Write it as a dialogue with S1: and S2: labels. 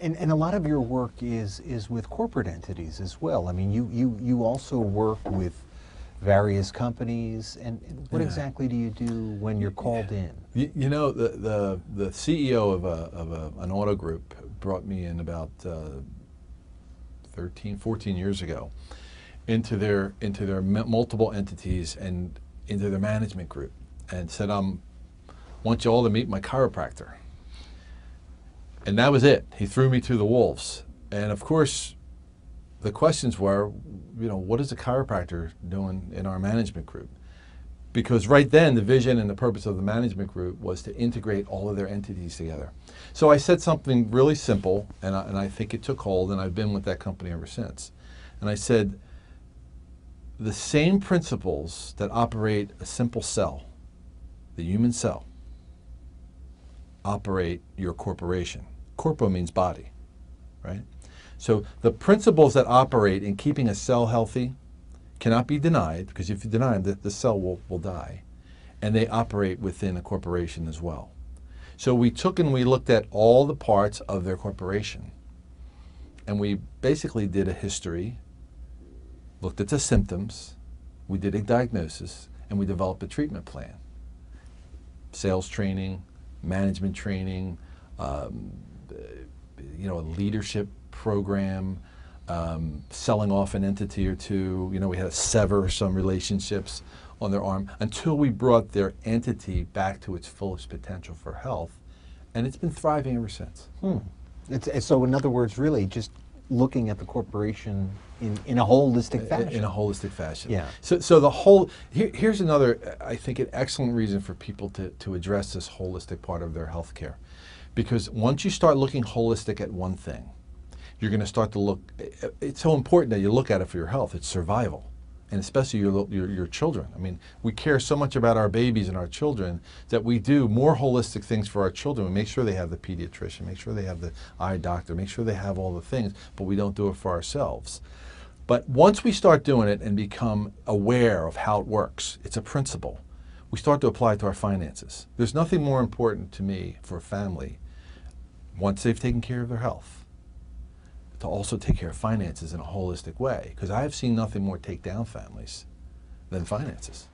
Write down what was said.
S1: And a lot of your work is with corporate entities as well. I mean, you also work with various companies, and what exactly do you do when you're called in?
S2: You know, the CEO of an auto group brought me in about 13, 14 years ago into their multiple entities and into their management group, and said, want you all to meet my chiropractor. And that was it. He threw me to the wolves. And of course, the questions were, you know, what is a chiropractor doing in our management group? Because right then, the vision and the purpose of the management group was to integrate all of their entities together. So I said something really simple, and I think it took hold, and I've been with that company ever since. And I said, the same principles that operate a simple cell, the human cell, operate your corporation. Corpo means body, right? So the principles that operate in keeping a cell healthy cannot be denied, because if you deny them, the cell will die. And they operate within a corporation as well. So we took and we looked at all the parts of their corporation. And we basically did a history, looked at the symptoms, we did a diagnosis, and we developed a treatment plan. Sales training, management training, you know, a leadership program, selling off an entity or two. You know, we had to sever some relationships on their arm until we brought their entity back to its fullest potential for health, and it's been thriving ever since.
S1: So in other words, really just looking at the corporation in a holistic fashion.
S2: In a holistic fashion.
S1: Yeah.
S2: So the whole, here's another, I think, an excellent reason for people to address this holistic part of their health care. Because once you start looking holistic at one thing, you're going to start to look, it's so important that you look at it for your health. It's survival, and especially your children. I mean, we care so much about our babies and our children that we do more holistic things for our children. We make sure they have the pediatrician, make sure they have the eye doctor, make sure they have all the things, but we don't do it for ourselves. But once we start doing it and become aware of how it works, it's a principle, we start to apply it to our finances. There's nothing more important to me for a family, once they've taken care of their health, to also take care of finances in a holistic way. Because I have seen nothing more take down families than finances.